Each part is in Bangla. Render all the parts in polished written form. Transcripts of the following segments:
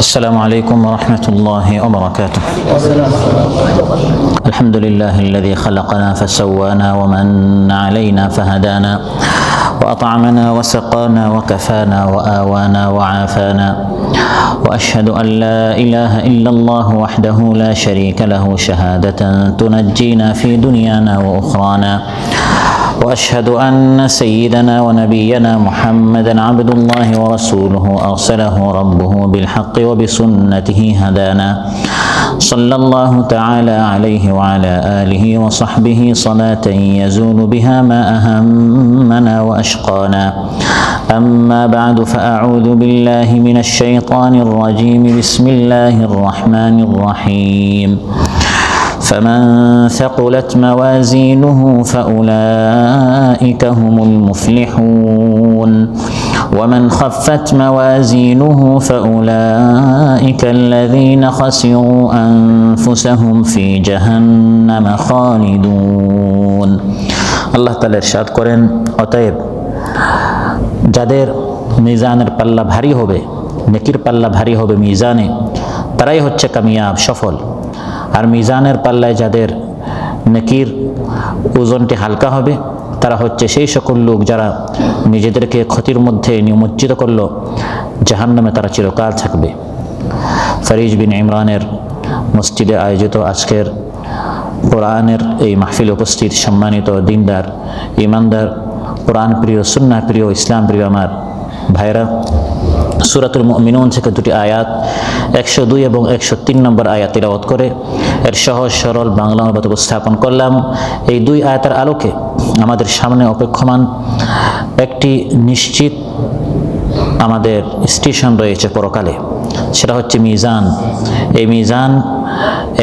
السلام عليكم ورحمة الله وبركاته. الحمد لله الذي خلقنا فسوانا ومن علينا فهدانا وأطعمنا وسقانا وكفانا وآوانا وعافانا، وأشهد أن لا إله إلا الله وحده لا شريك له شهادة تنجينا في دنيانا وأخرانا، وأشهد أن سيدنا ونبينا محمدا عبد الله ورسوله أرسله ربه بالحق وبسنته هدانا، صلى الله تعالى عليه وعلى آله وصحبه صلاة يزول بها ما أهمنا وأشقانا. أما بعد فأعوذ بالله من الشيطان الرجيم. بسم الله الرحمن الرحيم. فمن ثقلت موازينه فأولئك هم المفلحون، ومن خفت موازينه فأولئك الذين خسروا أنفسهم في جهنم خالدون। আল্লাহ তাআলা ইরশাদ করেন, অতএব যাদের মিজানের পাল্লা ভারী হবে, নেকির পাল্লা ভারী হবে মিজানে, তারাই হচ্ছে কামিয়াব, সফল। আর মিজানের পাল্লায় যাদের নেকির ওজনটি হালকা হবে, তারা হচ্ছে সেই সকল লোক যারা নিজেদেরকে ক্ষতির মধ্যে নিমজ্জিত করলো, জাহান্নামে তারা চিরকাল থাকবে। ফরিজ বিন ইমরানের মসজিদে আয়োজিত আজকের কোরআনের এই মাহফিল উপস্থিত সম্মানিত দিনদার, ইমানদার, কোরআন প্রিয়, সুন্নাহ প্রিয়, ইসলাম প্রিয় আমার ভাইরা, সূরাতুল মুমিনুন থেকে দুটি আয়াত 102 এবং 103 নম্বর আয়াত তিলাওয়াত করে এর সহজ সরল বাংলা অনুবাদ উপস্থাপন করলাম। এই দুই আয়াতের আলোকে আমাদের সামনে অপেক্ষমান একটি নিশ্চিত আমাদের স্টেশন রয়েছে পরকালে, সেটা হচ্ছে মিজান। এই মিজান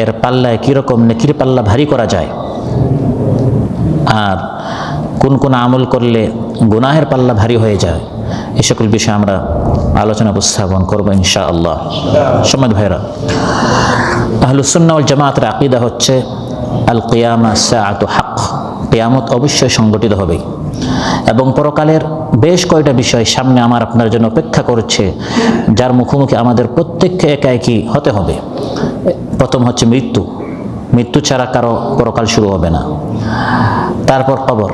এর পাল্লায় কীরকম নেকির পাল্লা ভারী করা যায়, আর কোন কোন আমল করলে গুনাহের পাল্লা ভারী হয়ে যায়, এই সকল বিষয়ে আমরা আলোচনা উপস্থাপন করব ইনশাআল্লাহ। সম্মানিত ভাইরা, আহলুস সুন্নাহ ওয়াল জামাতের আকীদা হচ্ছে আল কিয়ামা সাআতু হক, কিয়ামত অবশ্যই সংগঠিত হবে এবং পরকালের বেশ কয়টা বিষয় সামনে আমার আপনার জন্য অপেক্ষা করছে, যার মুখোমুখি আমাদের প্রত্যেককে একা একই হতে হবে। প্রথম হচ্ছে মৃত্যু, মৃত্যু ছাড়া কারো পরকাল শুরু হবে না। তারপর কবর,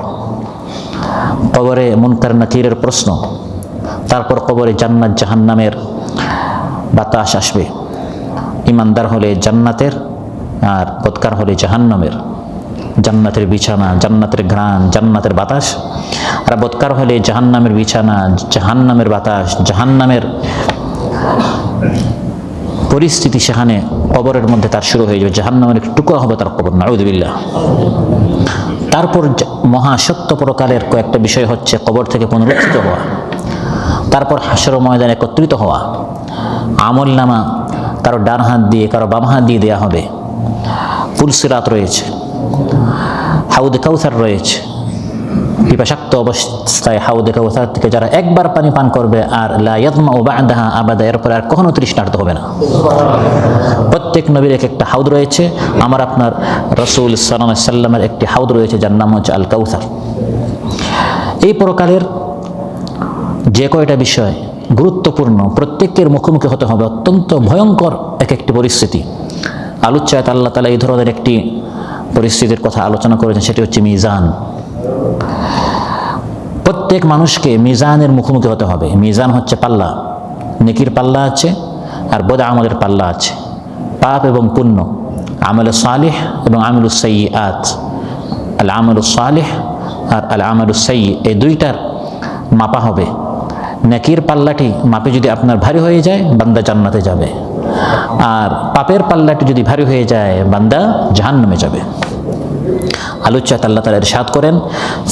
কবরে মুনকার নাকিরের প্রশ্ন, তারপর কবরে জান্নাত জাহান্নামের বাতাস আসবে। ইমানদার হলে জান্নাতের, আর বদকার হলে জাহান্নামের। জান্নাতের বিছানা, জান্নাতের ঘ্রাণ, জান্নাতের বাতাস, আর বদকার হলে জাহান্নামের বিছানা, জাহান্নামের বাতাস, জাহান্নামের পরিস্থিতি। সেখানে কবরের মধ্যে তার শুরু হয়ে যাবে, জাহান্নামের একটু টুকরা হবে তার কবর, নাউযুবিল্লাহ। তারপর মহাসত্য পরকালের কয়েকটা বিষয় হচ্ছে কবর থেকে পুনরুত্থিত হওয়া, তারপর হাসর ময়দানে একত্রিত হওয়া, আমল নামা কারো ডান হাত দিয়ে কারো বাম হাত দিয়ে দেওয়া হবে, পুলসিরাত রয়েছে, হাউদে কাউসার রয়েছে। পিপাসাক্ত অবস্থায় হাউদে কাউসার থেকে যারা একবার পানি পান করবে আর লা ইয়াতমাউ বা'দাহা আবাদা, এরপরে আর কখনো তৃষ্ণার্ত হবে না। প্রত্যেক নবীর এক একটা হাউদ রয়েছে, আমার আপনার রাসূল সাল্লাল্লাহু আলাইহি সাল্লামের একটি হাউদ রয়েছে, যার নাম হচ্ছে আল কাউসার। এই প্রকারের যে কয়টা বিষয় গুরুত্বপূর্ণ, প্রত্যেকের মুখোমুখি হতে হবে অত্যন্ত ভয়ঙ্কর এক একটি পরিস্থিতি। আলোচ্যায় আল্লাহ তাআলা এই ধরনের একটি পরিস্থিতির কথা আলোচনা করেছেন, সেটি হচ্ছে মিজান। প্রত্যেক মানুষকে মিজানের মুখোমুখি হতে হবে। মিজান হচ্ছে পাল্লা, নেকির পাল্লা আছে আর বদ আমলের পাল্লা আছে, পাপ এবং পুণ্য, আমলে সালিহ এবং আমলুস সাইয়্যাত। আল আমলুস সালিহ আর আল আমলুস সাইয়্যি, এই দুইটার মাপা হবে। নেকির পাল্লাটি মাপে যদি আপনার ভারী হয়ে যায়, বান্দা জান্নাতে যাবে, আর পাপের পাল্লাটি যদি ভারী হয়ে যায়, বান্দা জাহান্নামে যাবে। আলোচ্যাত আল্লাহ তাআলা ইরশাদ করেন,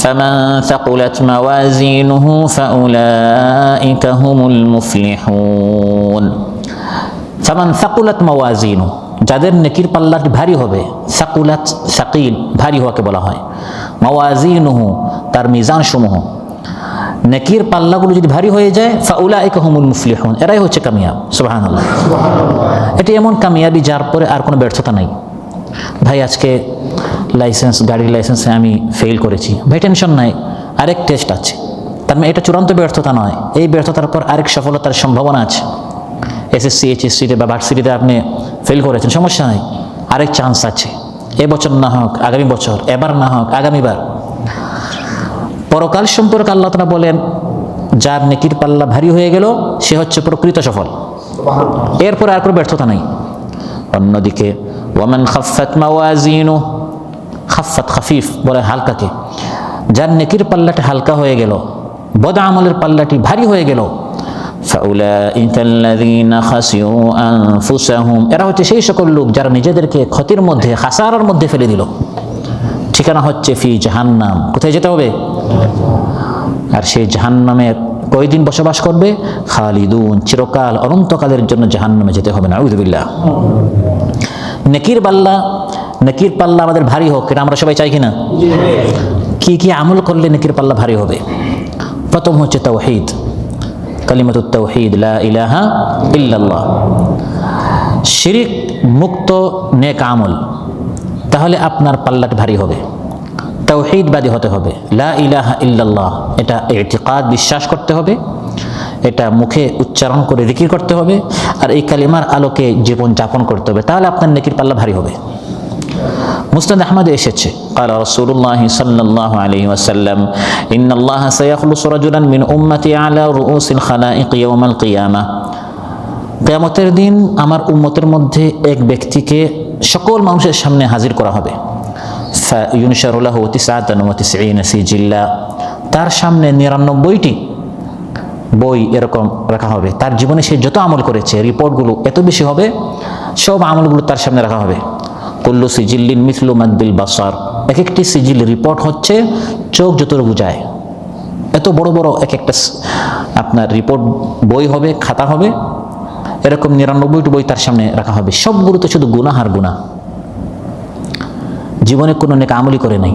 ফামান সাকুলাত মাওয়াজিনুহু ফাউলাইকা হুমুল মুফলিহুন। ফামান সাকুলাত মাওয়াজিনুহু, যাদের নেকির পাল্লাটি ভারী হবে, সাকুলাত, সাকিল, ভারী হওয়াকে বলা হয়। মাওয়াজিনুহু, তার মিজান সমূহ, নেকির পাল্লাগুলো যদি ভারী হয়ে যায়, ফাউলাইকা হুমুল মুফলিহুন, এরাই হচ্ছে কামিয়াব। সুবহানাল্লাহ। এটি এমন কামিয়াবি যার পরে আর কোনো ব্যর্থতা নাই। ভাই আজকে লাইসেন্স, গাড়ির লাইসেন্সে আমি ফেল করেছি, ভাই টেনশন নাই, আরেক টেস্ট আছে। তার মানে এটা চূড়ান্ত ব্যর্থতা নয়, এই ব্যর্থতার পর আরেক সফলতার সম্ভাবনা আছে। এসএসসি এইচএসসিতে বা ভার্সিটিতে আপনি ফেল করেছেন, সমস্যা নাই, আরেক চান্স আছে, এবছর না হোক আগামী বছর, এবার না হোক আগামীবার। পরকাল সম্পর্কে আল্লাহ তাআলা বলেন, যার নেকির পাল্লা ভারী হয়ে গেল সে হচ্ছে প্রকৃত সফল, এরপর আর কোনো ব্যর্থতা নাই। অন্যদিকে ওয়ামান খাফফাত মাওয়াজিনু, খাফফাত খাফিফ বলে হালকাকে, যার নেকির পাল্লাটি হালকা হয়ে গেল, বদ আমলের পাল্লাটি ভারী হয়ে গেল, ফাউলাইকা আল্লাযীনা খাসিরু আনফুসাহুম, এরা হচ্ছে সেই সকল লোক যারা নিজেদেরকে ক্ষতির মধ্যে, খাসারার মধ্যে ফেলে দিল। ঠিকানা হচ্ছে ফি জাহান্নাম, কোথায় যেতে হবে? আর সেই জাহান্নামের কয়দিন বসবাস করবে? খালিদুন, চিরকাল অনন্তকালের জন্য জাহান্নামে যেতে হবে। নাউযুবিল্লাহ। নেকির পাল্লা আমাদের ভারী হোক, এটা আমরা সবাই চাই কিনা? কি কি আমল করলে নেকির পাল্লা ভারী হবে? প্রথম হচ্ছে তাওহীদ, কালিমাতুত তাওহীদ, লা ইলাহা ইল্লাল্লাহ, শিরক মুক্ত নেক আমল, তাহলে আপনার পাল্লাটা ভারী হবে। তাওহীদবাদী হতে হবে, লা ইলাহা ইল্লাল্লাহ, এটা ইতিকাদ, বিশ্বাস করতে হবে, এটা মুখে উচ্চারণ করে জিকির করতে হবে, আর এই কালিমার আলোকে জীবন যাপন করতে হবে, তাহলে আপনার নেকির পাল্লা ভারী হবে। মুসনাদ আহমদে এসেছে, قال رسول الله صلى الله عليه وسلم إن الله سيخلص رجلا من أمتي على رؤوس الخلائق يوم القيامة, কিয়ামতের দিন আমার উম্মতের মধ্যে এক ব্যক্তিকে সকল মানুষের সামনে হাজির করা হবে। فينشر له 99 سجلا, তার সামনে 99টি বই এরকম রাখা হবে। তার জীবনে সে যত আমল করেছে রিপোর্টগুলো এত বেশি হবে, সব আমলগুলো তার সামনে রাখা হবে। কুল্লু সিজিল্লিন মিথলু মাদ্দিল বাসার, এক একটি সিজিল রিপোর্ট হচ্ছে চোখ যতটুকু যায়, এত বড় বড় এক একটা আপনার রিপোর্ট বই হবে, খাতা হবে, এরকম 99টি বই তার সামনে রাখা হবে। সবগুলো তো শুধু গুনাহ আর গুনাহ, জীবনে কোনো নেক আমলই করে নাই,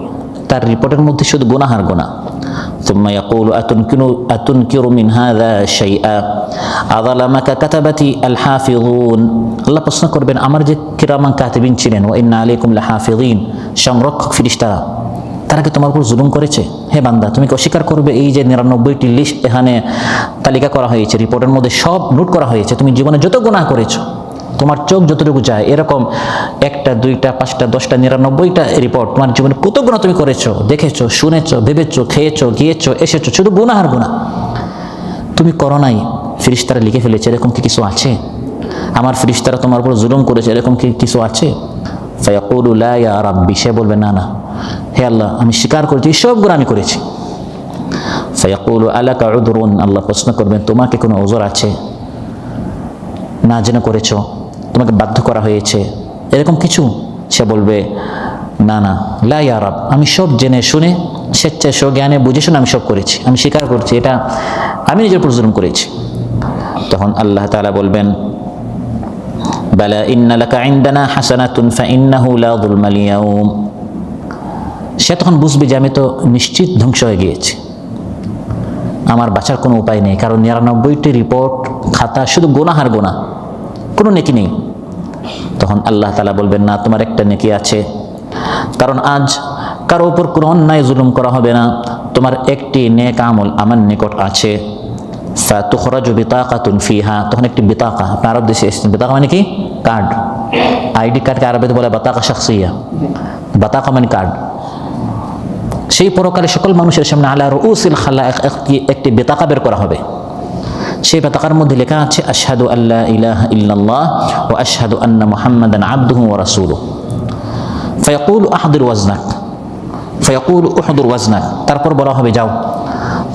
তার রিপোর্টের মধ্যে শুধু গুনাহ আর গুনাহ। ثم يقول أتنكر من هذا شيئا أظلمك كتبتي الحافظون, আল্লাহ প্রশ্ন করবেন আমার যে কিরামান কাতিবিন ছিলেন, ওয়া ইন্না আলাইকুম লাহাফিযিন, সংরক্ষক ফেরেশতারা, তারা কি তোমার উপর জুলুম করেছে? হে বান্দা, তুমি কি অস্বীকার করবে এই যে 99টি লিস্ট এখানে তালিকা করা হয়েছে, রিপোর্টের মধ্যে সব নোট করা হয়েছে, তুমি জীবনে যত গুনাহ করেছো, তোমার চোখ যতটুকু যায়, এরকম 1টা 2টা 5টা 10টা 99টা রিপোর্ট তোমার জীবনে কত গুনাহ তুমি করেছো, দেখেছো, শুনেছো, ভেবেছো, খেয়েছো, গিয়েছো, এসেছো, শুধু গুনাহ আর গুনাহ। তুমি করো নাই, ফেরেশতারা লিখে ফেলেছে, এরকম কি কিছু আছে? আমার ফেরেশতারা তোমার উপর জুলুম করেছে, এরকম কি কিছু আছে? ফায়াকুলু লা ইয়া রাব্বি, সে বলবে না না হে আল্লাহ, আমি স্বীকার করেছি সব গুনাহ আমি করেছি। ফায়াকুলু আলাকা উযরুন, আল্লাহ প্রশ্ন করবেন তোমাকে কোনো ওযর আছে? না জেনে করেছো, তোমাকে বাধ্য করা হয়েছে, এরকম কিছু? সে বলবে না না, লা ইয়া রাব, আমি সব জেনে শুনে স্বেচ্ছায় স্বজ্ঞানে বুঝে শুনে আমি সব করেছি, আমি স্বীকার করছি এটা আমি নিজের উপর জুলুম করেছি। তখন আল্লাহ তাআলা বলবেন বালা ইন্না লাকা ইনদানা হাসানাতুন ফাইন্নাহু লা যুলমাল ইয়াউম, সে তখন বুঝবে যে আমি তো নিশ্চিত ধ্বংস হয়ে গিয়েছি, আমার বাঁচার কোনো উপায় নেই, কারণ 99টি রিপোর্ট খাতা শুধু গুনাহ আর গুনাহ, কোনো নেকি নেই। তখন আল্লাহ তাআলা বলবেন না, তোমার একটা নেকি আছে, কারণ আজ কারো উপর কোনো অন্যায় জুলুম করা হবে না, তোমার একটি নেক আমল আমার নিকট আছে। ফাতুখরাজু বিতাকাতুন ফিহা, তখন একটি বিতাকা, আপনার আরব দেশে এসেছেন, বিতাকা মানে কি? কার্ড, আইডি কার্ডকে আরবিতে বলে বাতাকা শাখসিয়া, বাতাকা মানে কার্ড। সেই পরকালে সকল মানুষের সামনে আলা রুউসিল খালায়েক একটি বিতাকা বের করা হবে। সেই বাতাকার মধ্যে লেখা আছে আশহাদু আল্লা ইলাহা ইল্লাল্লাহ ওয়া আশহাদু আন্না মুহাম্মাদান আবদুহু ওয়া রাসূলুহু। ফায়াকুলু আহদির ওয়াজনাক, ফায়াকুলু উহদির ওয়াজনাক, তারপর বলা হবে যাও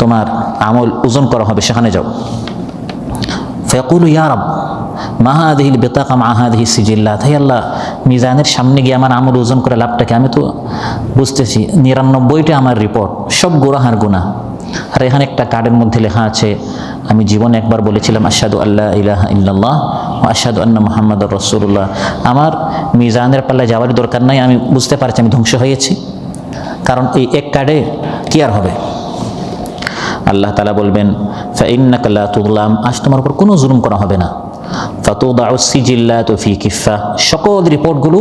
তোমার আমল ওজন করা হবে, সেখানে যাও। ফায়াকুলু ইয়া রাব মা হাযিহিল বিতাকা মা হাযিহিস সিজিল্লাত, হে আল্লাহ, মিজানের সামনে গিয়ে আমার আমল ওজন করে লাভটা কি? আমি তো বুঝতেছি 99টা আমার রিপোর্ট, সব গুনাহ আর গুনাহ, আর এখানে একটা কার্ডের মধ্যে লেখা আছে আমি জীবনে একবার বলেছিলাম আশহাদু আল্লা ইলাহা ইল্লাল্লাহ ওয়া আশহাদু আন্না মুহাম্মাদুর রাসূলুল্লাহ, আমার মিজানের পাল্লায় যাওয়ার দরকার নাই, আমি বুঝতে পারছি আমি ধ্বংস হয়েছি, কারণ এই এক কার্ডে কি আর হবে? আল্লাহ তাআলা বলবেন ফাইন্নাকা লা তুযলাম, আজ তোমার উপর কোনো জুলুম করা হবে না। ফাতুদাউ সিজিল্লাতু ফি কিফা, সকল রিপোর্টগুলো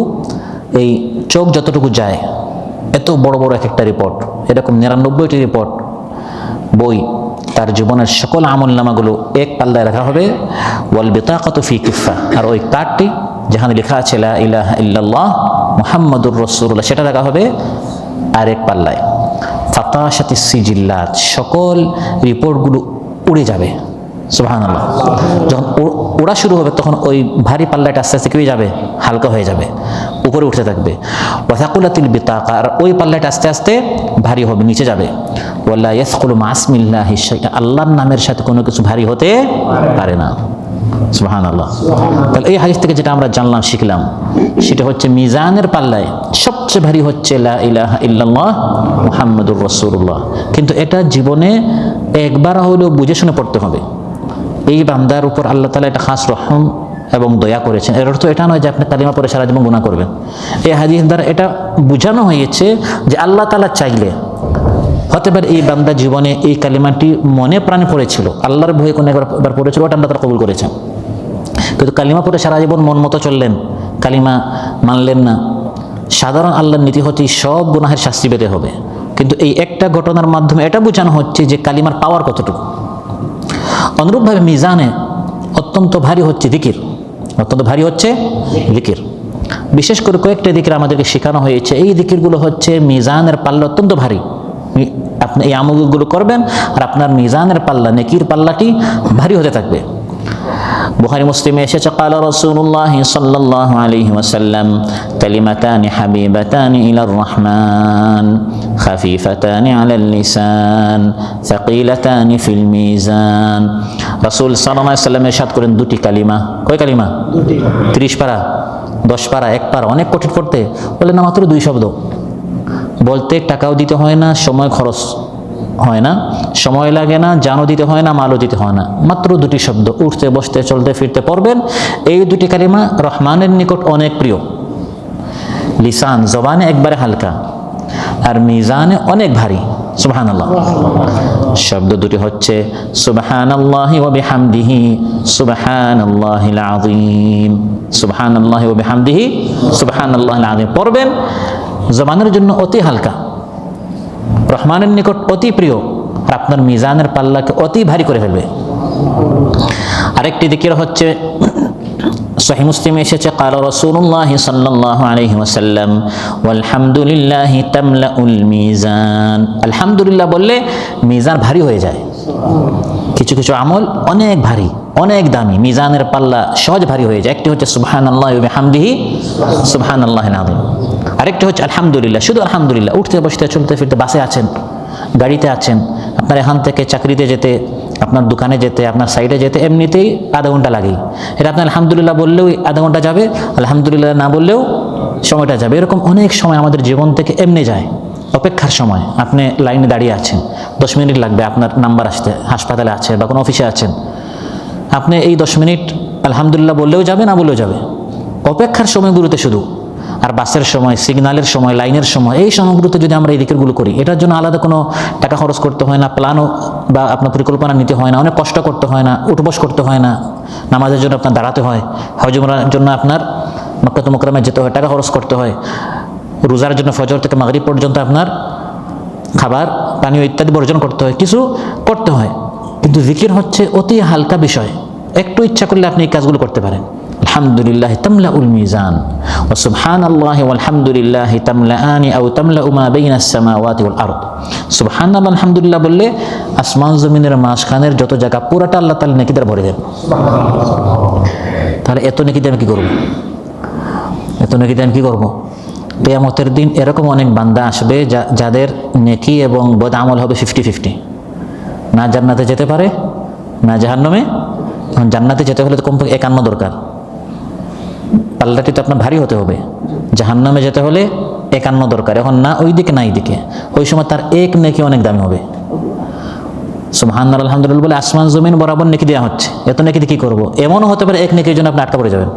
এই চোখ যতটুকু যায়, এত বড় বড় এক একটা রিপোর্ট, এরকম 99টি রিপোর্ট বই তার জীবনের সকল আমল নামাগুলো এক পাল্লায় রাখা হবে। ওয়াল বিতাকাতু ফি কিফা, আর ওই কার্ডটি যেখানে লেখা আছে লা ইলাহা ইল্লাল্লাহ মুহাম্মাদুর রাসূলুল্লাহ সেটা রাখা হবে আরেক পাল্লায়। ফাতাশাতিস সিজিল্লাত, সকল রিপোর্টগুলো উড়ে যাবে। সুবহানাল্লাহ। যখন ওড়া শুরু হবে তখন ওই ভারী পাল্লাটা আস্তে আস্তে কি হয়ে যাবে? হালকা হয়ে যাবে, উপরে উঠতে থাকবে। ওয়াসাকুলাতিল বিতাকা, আর ওই পাল্লাটা আস্তে আস্তে ভারী হবে, নিচে যাবে। ওয়ালা ইয়াসকুলু মাসমিল্লাহি শাইআ, আল্লাহর নামের সাথে কোনো কিছু ভারী হতে পারে না। সুবহানাল্লাহ। তাহলে এই হাদিস থেকে যেটা আমরা জানলাম, শিখলাম, সেটা হচ্ছে মিজানের পাল্লায় সবচেয়ে ভারী হচ্ছে লা ইলাহা ইল্লাল্লাহ মুহাম্মাদুর রাসূলুল্লাহ। কিন্তু এটা জীবনে একবার হলেও বুঝে শুনে পড়তে হবে। এই বান্দার উপর আল্লাহ তাআলা একটা খাস রহম এবং দয়া করেছেন। এর অর্থ এটা নয় যে আপনি কালিমা পড়ে সারা জীবন গুনাহ করবেন। এই হাদিস দ্বারা এটা বোঝানো হয়েছে যে আল্লাহ তাআলা চাইলে হতে পারে এই বান্দা জীবনে এই কালিমাটি মনে প্রাণে পড়েছিল, আল্লাহর ভয়ে কোনো একবার পড়েছিল, ওটা আল্লাহ তাআলা কবুল করেছেন। কিন্তু কালিমা পড়ে সারা জীবন মন মতো চললেন, কালিমা মানলেন না। সাধারণ আল্লাহর নীতি হচ্ছে সব গুনাহের শাস্তি পেতে হবে। কিন্তু এই একটা ঘটনার মাধ্যমে এটা বোঝানো হচ্ছে যে কালিমার পাওয়ার কতটুকু। অনুরূপভাবে মিজানে অত্যন্ত ভারী হচ্ছে জিকির, অত্যন্ত ভারী হচ্ছে জিকির। বিশেষ করে কয়েকটা জিকির আমাদেরকে শেখানো হয়েছে, এই জিকিরগুলো হচ্ছে মিজানের পাল্লা অত্যন্ত ভারী। আপনি এই আমলগুলো করবেন আর আপনার মিজানের পাল্লা, নেকির পাল্লাটি ভারী হতে থাকবে। বুখারী মুসলিমে এসেছে ক্বালা রাসূলুল্লাহ সাল্লাল্লাহু আলাইহি ওয়াসাল্লাম কালিমাতানি হাবিবাতানি ইলার রহমান খাফিফাতানি আলাল লিসান সাকিলাতানি ফিল মিজান। রাসূল সাল্লাল্লাহু আলাইহি ওয়াসাল্লাম ইরশাদ করেন, দুটি কালিমা। কয় কালিমা? 30 পারা, 10 পারা, 1 পারা, অনেক কঠিন করতে বলে না, মাত্র 2 শব্দ বলতে টাকাও দিতে হয় না, সময় খরচ হয় না, সময় লাগে না, জানও দিতে হয় না, মালও দিতে হয় না, মাত্র 2টি শব্দ, উঠতে বসতে চলতে ফিরতে পড়বেন। এই 2টি কালিমা রহমানের নিকট অনেক প্রিয়। লিসান জবানে একবারে হালকা আর মিজানে অনেক ভারী। সুবহানাল্লাহ। শব্দ 2টি হচ্ছে সুবহানাল্লাহি ওয়া বিহামদিহি সুবহানাল্লাহিল আযীম। সুবহানাল্লাহি ওয়া বিহামদিহি সুবহানাল্লাহিল আযীম পড়বেন, জবানের জন্য অতি হালকা, রহমানের নিকট অতি প্রিয়, আর আপনার মিজানের পাল্লাকে অতি ভারী করে ফেলবে। আরেকটি জিকির হচ্ছে সহিহ মুসলিমে এসেছে ক্বালা রাসূলুল্লাহ সাল্লাল্লাহু আলাইহি ওয়াসাল্লাম ওয়ালহামদুলিল্লাহি তামলাউল মিজান। আলহামদুলিল্লাহ বললে মিজান ভারী হয়ে যায়। কিছু কিছু আমল অনেক ভারী, অনেক দামি, মিজানের পাল্লা সহজ ভারী হয়ে যায়। একটি হচ্ছে সুবহানাল্লাহি ওয়া বিহামদিহি সুবহানাল্লাহিল আযীম, আরেকটি হচ্ছে আলহামদুলিল্লাহ, শুধু আলহামদুলিল্লাহ। উঠতে বসতে চলতে ফিরতে, বাসে আছেন, গাড়িতে আছেন, আপনার এখান থেকে চাকরিতে যেতে, আপনার দোকানে যেতে, আপনার সাইডে যেতে এমনিতেই আধা ঘন্টা লাগেই। এটা আপনি আলহামদুলিল্লাহ বললেও আধা ঘন্টা যাবে, আলহামদুলিল্লাহ না বললেও সময়টা যাবে। এরকম অনেক সময় আমাদের জীবন থেকে এমনি যায়। অপেক্ষার সময় আপনি লাইনে দাঁড়িয়ে আছেন, 10 মিনিট লাগবে আপনার নাম্বার আসতে, হাসপাতালে আছেন বা কোনো অফিসে আছেন, আপনি এই 10 মিনিট আলহামদুলিল্লাহ বললেও যাবে, না বললেও যাবে। অপেক্ষার সময়গুলোতে শুধু, আর বাসের সময়, সিগন্যালের সময়, লাইনের সময়, এই সময়গুলোতে যদি আমরা এই জিকিরগুলো করি, এটার জন্য আলাদা কোনো টাকা খরচ করতে হয় না, প্ল্যানও বা আপনার পরিকল্পনা নিতে হয় না, অনেক কষ্ট করতে হয় না, উঠবস করতে হয় না, নামাজের জন্য আপনার দাঁড়াতে হয়, হজ উমরার জন্য আপনার মক্কাতুল মুকাররমায় যেতে হয়, টাকা খরচ করতে হয়, রোজার জন্য ফজর থেকে মাগরিব পর্যন্ত আপনার খাবার পানীয় ইত্যাদি বর্জন করতে হয়, কিছু করতে হয়। কিন্তু জিকির হচ্ছে অতি হালকা বিষয়, একটু ইচ্ছা করলে আপনি এই কাজগুলো করতে পারেন। আলহামদুলিল্লাহ তামলাউল মিজান ওয়া সুবহানাল্লাহি ওয়াল হামদুলিল্লাহি তামলাআনি আও তামলাউ মা বাইনাস সামাওয়াতি ওয়াল আরদ। সুবহানাল্লাহ আলহামদুলিল্লাহ বললে আসমান জমিনের মাঝখানের যত জায়গা পুরোটা আল্লাহ তাআলা নেকি দ্বারা ভরে দেন। তাহলে এত নেকি দিয়ে আমি কি করব? এত নেকি দিয়ে আমি কি করব? কিয়ামতের দিন এরকম অনেক বান্দা আসবে যাদের নেকি এবং বদ আমল হবে 50-50, না জান্নাতে যেতে পারে না জাহান্নামে। জান্নাতে যেতে হলে তো কমপক্ষে 51 দরকার, পাল্লাটি তো আপনার ভারী হতে হবে। জাহান্নামে যেতে হলে 51 দরকার, এখন না ওই দিকে না এই দিকে, ওই সময় তার এক নেকি অনেক দামি হবে। সুবহানাল্লাহ আলহামদুলিল্লাহ বলে আসমান জমিন বরাবর নেকি দেওয়া হচ্ছে, এত নেকি দিয়ে কি করবো? এমনও হতে পারে এক নেকির জন্য আপনি আটকা পড়ে যাবেন,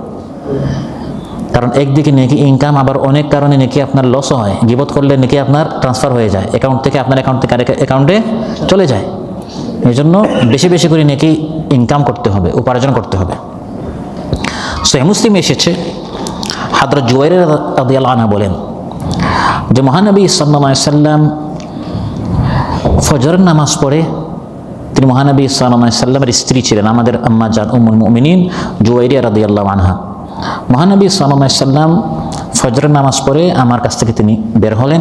কারণ একদিকে নেকি ইনকাম, আবার অনেক কারণে নেকি আপনার লস হয়। গীবত করলে নেকি আপনার ট্রান্সফার হয়ে যায়, অ্যাকাউন্ট থেকে আপনার অ্যাকাউন্ট থেকে আরেক অ্যাকাউন্টে চলে যায়। এই জন্য বেশি বেশি করে নেকি ইনকাম করতে হবে, উপার্জন করতে হবে। সহিহ মুসলিমে এসেছে হযরত জুবাইর রাদিয়াল্লাহু আনহু বলেন যে মহানবী সাল্লাল্লাহু আলাইহি সাল্লাম ফজরের নামাজ পড়ে তিনি মহানবী সাল্লাল্লাহু আলাইহি সাল্লামের স্ত্রী ছিলেন, আমাদের আম্মা জান উম্মুল মুমিনিন জুওয়াইরিয়া রাদিয়াল্লাহু আনহা। মহানবী সাল্লাল্লাহু আলাইহি সাল্লাম ফজরের নামাজ পড়ে আমার কাছ থেকে তিনি বের হলেন।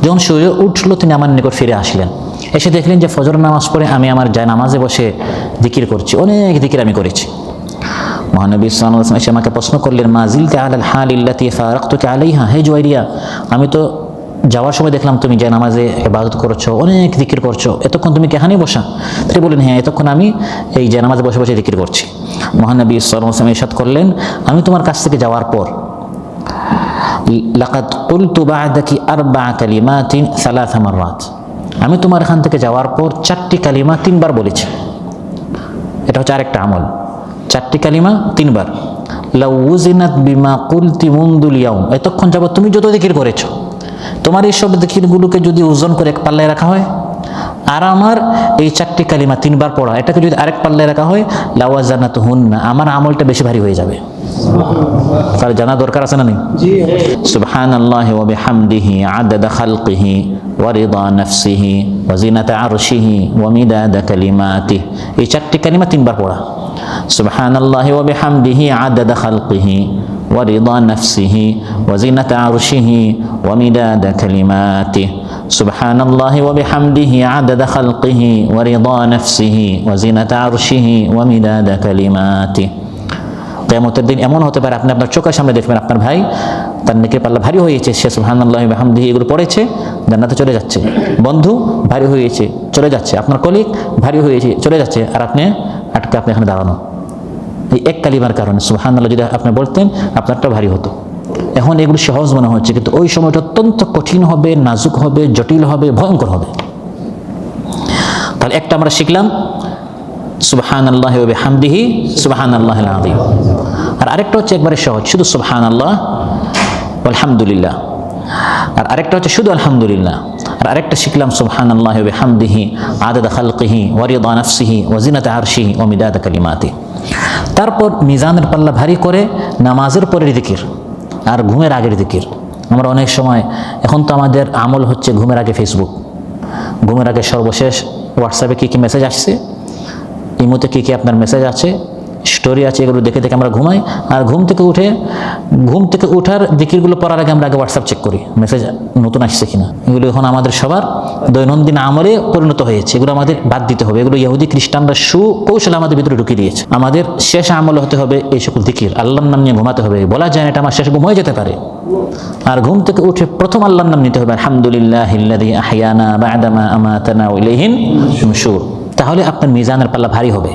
যখন সূর্য উঠলো তিনি আমার নিকট ফিরে আসলেন, এসে দেখলেন যে ফজরের নামাজ পড়ে আমি আমার নামাজে বসে জিকির করছি, অনেক জিকির আমি করেছি। মহানবী সাল্লাল্লাহু আলাইহি ওয়াসাল্লাম এসে আমাকে প্রশ্ন করলেন, মা জিলতা আলাল হালিল্লাতি ফারাকতুকা আলাইহা, হে জুওয়াইরিয়া, আমি তো যাওয়ার সময় দেখলাম তুমি নামাজে ইবাদত করছো, অনেক জিকির করছো, এতক্ষণ তুমি কি এখানেই বসা? তিনি বললেন, হ্যাঁ, এতক্ষণ আমি এই নামাজে বসে বসে জিকির করছি। মহানবী সাল্লাল্লাহু আলাইহি ওয়াসাল্লাম ইরশাদ করলেন, আমি তোমার কাছ থেকে যাওয়ার পর লাকাদ কুলতু বা'দাকি আরবা কালিমাতিন সালাসা মাররাত, আমি তোমার এখান থেকে যাওয়ার পর 4টি কালিমা 3বার বলেছি। এটা হচ্ছে আরেকটা আমল, 4টি কালিমা 3বার। লাউ উযিনাত বিমা কুলতি মুনদুল ইয়াউম, এতক্ষণ যাবত তুমি যত জিকির করেছো, তোমার এই সব জিকিরগুলোকে যদি ওজন করে এক পাল্লায় রাখা হয়, আর আমার এই 4টি কালিমা 3বার পড়া, এটাকে যদি আরেক পাল্লায় রাখা হয়, লাওয়াজানাতুহুন্না, আমার আমলটা বেশি ভারী হয়ে যাবে। তার জানা দরকার আছে না নেই? সুবহানাল্লাহি ওয়া বিহামদিহি আদাদা খালকিহি ওয়া রিদা নাফসিহি ওয়া জিনাতা আরশিহি ওয়া মিদাদা কালিমাতিহি, এই 4টি কালিমা 3বার পড়া। সুবহানাল্লাহি ওয়া বিহামদিহি আদাদা খালকিহি ওয়া রিদা নাফসিহি ওয়া জিনাতা আরশিহি ওয়া মিদাদা কালিমাতিহি। সুবহানাল্লাহি ওয়া বিহামদিহি আদাদা খালকিহি ওয়া রিদা নাফসিহি ওয়া জিনাতা আরশিহি ওয়া মিদাদা কালিমাতিহি। কিয়ামতের দিন এমন হতে পারে, আপনি আপনার চোখের সামনে দেখবেন আপনার ভাই, তার নেকির পাল্লা ভারী হয়েছে, সে সুবহানাল্লাহি ওয়া বিহামদিহি এগুলো পড়েছে, জান্নাতে চলে যাচ্ছে। বন্ধু ভারী হয়েছে, চলে যাচ্ছে। আপনার কলিগ ভারী হয়েছে, চলে যাচ্ছে, আর আপনি এখানে দাঁড়ানো। এই এক কালিমার কারণে সুবহানাল্লাহ যদি আপনি বলতেন, আপনারটা ভারী হতো। এখন এগুলো সহজ মনে হচ্ছে, কিন্তু ওই সময়টা অত্যন্ত কঠিন হবে, নাজুক হবে, জটিল হবে, ভয়ঙ্কর হবে। তাহলে একটা আমরা শিখলাম সুবহানাল্লাহি ওয়া বিহামদিহি সুবহানাল্লাহিল আযীম। আর আরেকটা হচ্ছে একবারে সহজ, শুধু সুবহানাল্লাহ আলহামদুলিল্লাহ। আর আরেকটা হচ্ছে শুধু আলহামদুলিল্লাহ। আর আরেকটা শিখলাম সুবহানাল্লাহি ওয়া বিহামদিহি আদাদা খালকিহি ওয়া রিদা নাফসিহি ওয়া জিনাতা আরশিহি ওয়া মিদাদা কালিমাতিহি। তারপর মিজানের পাল্লা ভারী করে নামাজের পরের জিকির আর ঘুমের আগের জিকির। আমরা অনেক সময়, এখন তো আমাদের আমল হচ্ছে ঘুমের আগে ফেসবুক, ঘুমের আগে সর্বশেষ হোয়াটসঅ্যাপে কী কী মেসেজ আসছে, ইমোতে কী কী আপনার মেসেজ আছে, স্টোরি আছে, এগুলো দেখে দেখে আমরা ঘুমাই। আর ঘুম থেকে উঠার জিকিরগুলো পড়ার আগে আমরা আগে হোয়াটসঅ্যাপ চেক করি, মেসেজ নতুন আসছে কিনা। এগুলো এখন আমাদের সবার দৈনন্দিন আমলে পরিণত হয়েছে, এগুলো আমাদের বাদ দিতে হবে। এগুলো ইহুদি খ্রিস্টানরা সুকৌশলে আমাদের ভিতরে ঢুকিয়ে দিয়েছে। আমাদের শেষ আমল হতে হবে এই সকল জিকির, আল্লাহর নাম নিয়ে ঘুমাতে হবে। বলা যায় না এটা আমার শেষ ঘুম হয়ে যেতে পারে। আর ঘুম থেকে উঠে প্রথম আল্লাহর নাম নিতে হবে, আলহামদুলিল্লাহিল্লাযী আহইয়ানা বা'দা মা আমাতানা ওয়া ইলাইহিন নুশুর। তাহলে আপনার মিজানের পাল্লা ভারী হবে।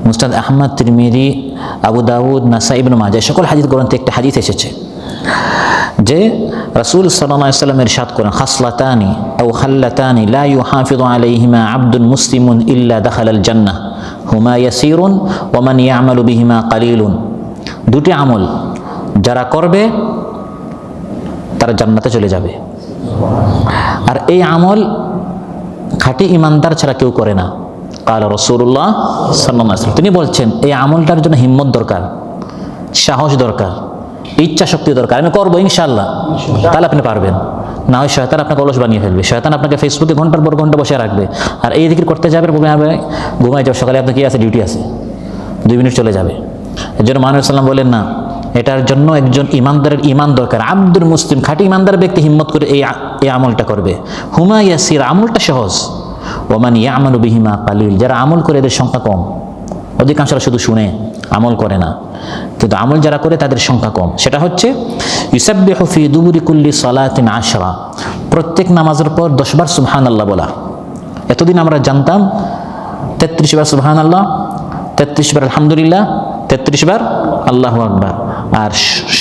মুসনাদ আহমদ, তিরমিজি, আবু দাউদ, নাসাই, ইবনে মাজাহ সকল হাদিস গ্রন্থে একটা হাদিস এসেছে যে রাসূল সাল্লাল্লাহু আলাইহি ওয়াসাল্লাম ইরশাদ করেন, খাসলাতানি আও খাল্লাতানি লা ইউহাফিযু আলাইহিমা আবদুন মুসলিমুন ইল্লা দাখালাল জান্নাহ হুমা ইয়াসিরুন ওয়া মান ইয়ামালু বিহিমা কালিলুন। দুটি আমল যারা করবে তারা জান্নাতে চলে যাবে। আর এই আমল খাঁটি ইমানদার ছাড়া কেউ করে না। কাল রাসূলুল্লাহ সাল্লাল্লাহু আলাইহি ওয়াসাল্লাম, তিনি বলছেন এই আমলটার জন্য হিম্মত দরকার, সাহস দরকার, ইচ্ছা শক্তি দরকার। আমি করবো ইনশাআল্লাহ, তাহলে আপনি পারবেন। না হয় শয়তান আপনাকে অলস বানিয়ে ফেলবে, শয়তান আপনাকে ফেসবুকে ঘন্টার পর ঘন্টা বসে রাখবে। আর এই জিকির করতে যাবে, ঘুমাই যাবে, সকালে আপনার কি আছে, ডিউটি আছে, 2 মিনিট চলে যাবে। এর জন্য মহানবী সাল্লাল্লাহু আলাইহি ওয়াসাল্লাম বলেন, না, এটার জন্য একজন ইমানদারের ইমান দরকার। আব্দুল মুসলিম, খাঁটি ইমানদার ব্যক্তি হিম্মত করে এই আমলটা করবে। হুমা ইয়াসির, আমলটা সহজ। ওমান ইয়ামালু বিহিমা কালিল, যারা আমল করে এদের সংখ্যা কম। অধিকাংশরা শুধু শুনে, আমল করে না, কিন্তু আমল যারা করে তাদের সংখ্যা কম। সেটা হচ্ছে ইউসাব্বিহু ফি দুবুরি কুল্লি সালাতিন 10, প্রত্যেক নামাজের পর 10 বার সুবহানাল্লাহ বলা। এতদিন আমরা জানতাম 33 বার সুবহানাল্লাহ, 33 বার আলহামদুলিল্লাহ, 33 বার আল্লাহু আকবার। আর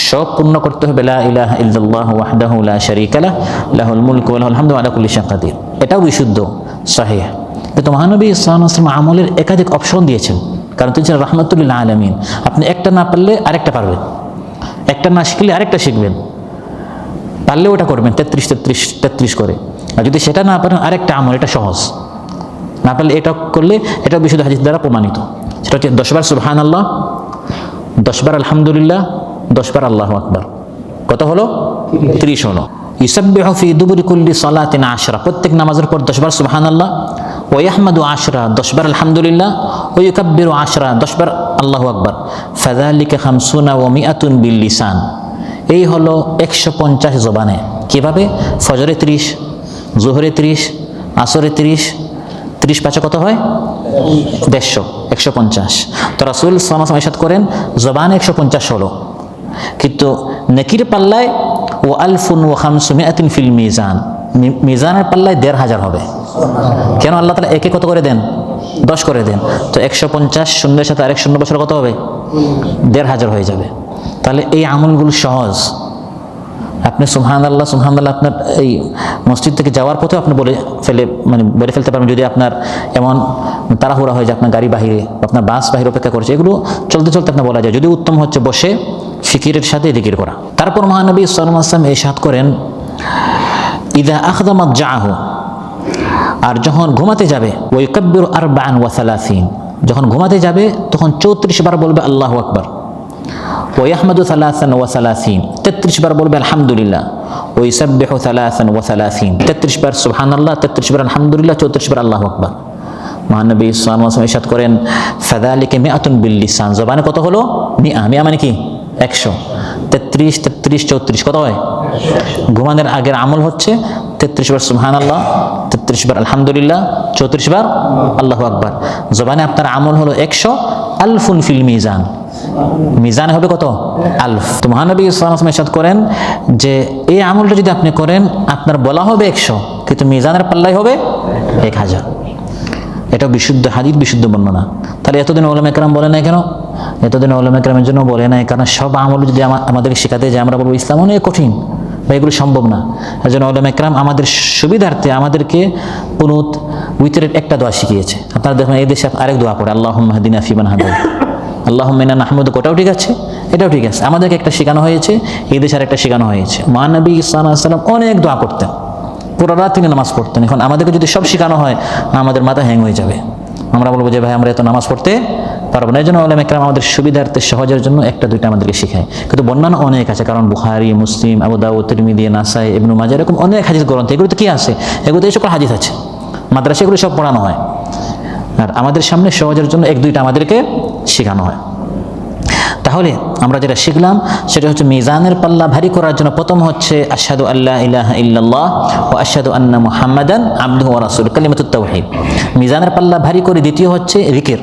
সব পূর্ণ করতে হবে লা ইলাহা ইল্লাল্লাহু ওয়াহদাহু লা শারীকা লাহু লাহুল মুলকু ওয়া লাহুল হামদু ওয়া আলা কুল্লি শাইইন কাদির। এটাও বিশুদ্ধ, সহিহ। কিন্তু মহানবী সাল্লাল্লাহু আলাইহি ওয়াসাল্লাম আমলের একাধিক অপশন দিয়েছেন, কারণ তিনি ছিলেন রাহমাতুল লিল আলামিন। আপনি একটা না পারলে আরেকটা পারবেন, একটা না শিখলে আরেকটা শিখবেন, পারলে ওটা করবেন 33 করে। আর যদি সেটা না পারেন আরেকটা আমল, এটা সহজ, না পারলে এটা করলে, এটাও বিশুদ্ধ হাদিস দ্বারা প্রমাণিত। সেটা হচ্ছে 10 বার সুবহানাল্লাহ, 10 বার আলহামদুলিল্লাহ, 10 বার আল্লাহু আকবার। কত হলো? 30 হলো। ইউসাব্বিহু ফি দুবুরি কুল্লি সালাতিন 10, প্রত্যেক নামাজের পর 10 বার সুবহানাল্লাহ, ওয়াহমাদু আশরা 10 বার আলহামদুলিল্লাহ, ওয়াইকাব্বিরু আশরা 10 বার আল্লাহু আকবার, ফাযালিকা খামসুনা ওয়া মিআতুন বিল লিসান। এই হলো 150 জবানে। কিভাবে? ফজরে 30, জোহরে 30, আসরে 30, 30 পাঁচে কত হয়? 150, 150। তো রাসূল সাল্লাল্লাহু আলাইহি ওয়াসাল্লাম ইরশাদ করেন জবানে 150 হলো, কিন্তু নেকির পাল্লায় ও আলফুন ওয়া খামসুমিআতিন ফিল মিজান, মিজানের পাল্লায় 1500 হবে। কেন? আল্লাহ তাআলা একে কত করে দেন? 10 করে দেন। তো 150 শূন্যের সাথে আরেক শূন্য বছর কত হবে? 1500 হয়ে যাবে। তাহলে এই আমলগুলো সহজ। আপনি সুবহানাল্লাহ সুবহানাল্লাহ আপনার এই মসজিদ থেকে যাওয়ার পথেও আপনি বলে ফেলতে পারবেন, যদি আপনার এমন তাড়াহুড়া হয় যে আপনার গাড়ি বাহিরে, আপনার বাস বাহিরে অপেক্ষা করছে, এগুলো চলতে চলতে আপনার বলা যায়। যদি উত্তম হচ্ছে বসে ফিকিরের সাথে জিকির করা। তারপর মহানবী সাল্লাল্লাহু আলাইহি ওয়াসাল্লাম ইরশাদ করেন ইযা আখযা মাদজাহু, আর যখন ঘুমাতে যাবে, ওয়াইকাব্বিরু আরবাআন ওয়া সালাসিন, যখন ঘুমাতে যাবে তখন 34 বার বলবে আল্লাহু আকবার, ওয়াহমাদু সালাসান ওয়া সালাসিন 33 বার বলবে আলহামদুলিল্লাহ, ওয়াইসাব্বিহু সালাসান ওয়া সালাসিন 33 বার সুবহানাল্লাহ, 33 বার আলহামদুলিল্লাহ, 34 বার আল্লাহু আকবার। মহানবী সাল্লাল্লাহু আলাইহি ওয়াসাল্লাম ইরশাদ করেন ফাযালিকা মিআতুন বিল লিসান, জবানে কত হলো? মিআ মানে কি? 100। 33, 33, 34 কত হয়? ঘুমানোর আগের আমল হচ্ছে 33 বার সুবহানাল্লাহ, 33 বার আলহামদুলিল্লাহ, 34 বার আল্লাহু আকবার। জবানে আপনার আমল হলো 100, আলফুন ফিল মিজান, মিজানে হবে কত? আলফ। তো মহানবী সাল্লাল্লাহু আলাইহি ওয়াসাল্লাম ইরশাদ করেন যে এই আমলটা যদি আপনি করেন আপনার বলা হবে 100, কিন্তু মিজানের পাল্লাই হবে 1000। এটা বিশুদ্ধ হাদিস, বিশুদ্ধ বর্ণনা। তাহলে এতদিন উলামায়ে কেরাম বলে নাই কেন? এতদিন উলামায়ে কেরামের জন্য বলে নাই কারণ সব আমল যদি আমাদেরকে শেখাতে যায় আমরা বলবো ইসলাম অনেক কঠিন বা এগুলো সম্ভব না। এর জন্য উলামায়ে কেরাম আমাদের সুবিধার্থে আমাদেরকে কুনুত উইতরের একটা দোয়া শিখিয়েছে। আপনারা দেখবেন এই দেশে আরেক দোয়া পড়ে আল্লাহুম্মা হদিনা ফিমান হাদাইত, আল্লাহুম্মা ইন্না নাহমাদুকা, ওটাও ঠিক আছে, এটাও ঠিক আছে। আমাদেরকে একটা শেখানো হয়েছে, এই দেশে আরেকটা শেখানো হয়েছে। মহানবী সাল্লাল্লাহু আলাইহি ওয়াসাল্লাম অনেক দোয়া করতেন, পুরো রাত তিনি নামাজ পড়তেন। এখন আমাদেরকে যদি সব শেখানো হয় আমাদের মাথা হ্যাং হয়ে যাবে, আমরা বলবো যে ভাই আমরা এত নামাজ পড়তে পারবো না। এই জন্য উলামায়ে কেরাম আমাদের সুবিধার্থে সহজের জন্য একটা দুইটা আমাদেরকে শেখায়, কিন্তু বর্ণনা অনেক আছে। কারণ বুখারী, মুসলিম, আবু দাউদ, তিরমিজি, নাসাই, ইবনে মাজাহ এরকম অনেক হাদিস গ্রন্থ, এগুলোতে কি আছে? এগুলোতে এই সকল হাদিস আছে, মাদ্রাসা এগুলো সব পড়ানো হয়। আর আমাদের সামনে সহজের জন্য এক দুইটা আমাদেরকে শেখানো হয়। তাহলে আমরা যেটা শিখলাম সেটা হচ্ছে মিজানের পাল্লা ভারী করার জন্য প্রথম হচ্ছে আশহাদু আল্লা ইলাহা ইল্লাল্লাহ ওয়া আশহাদু আন্না মুহাম্মাদান আবদুহু ওয়া রাসূলুহু, কালিমাতুত তাওহীদ। মিজানের পাল্লা ভারী করে দ্বিতীয় হচ্ছে জিকির,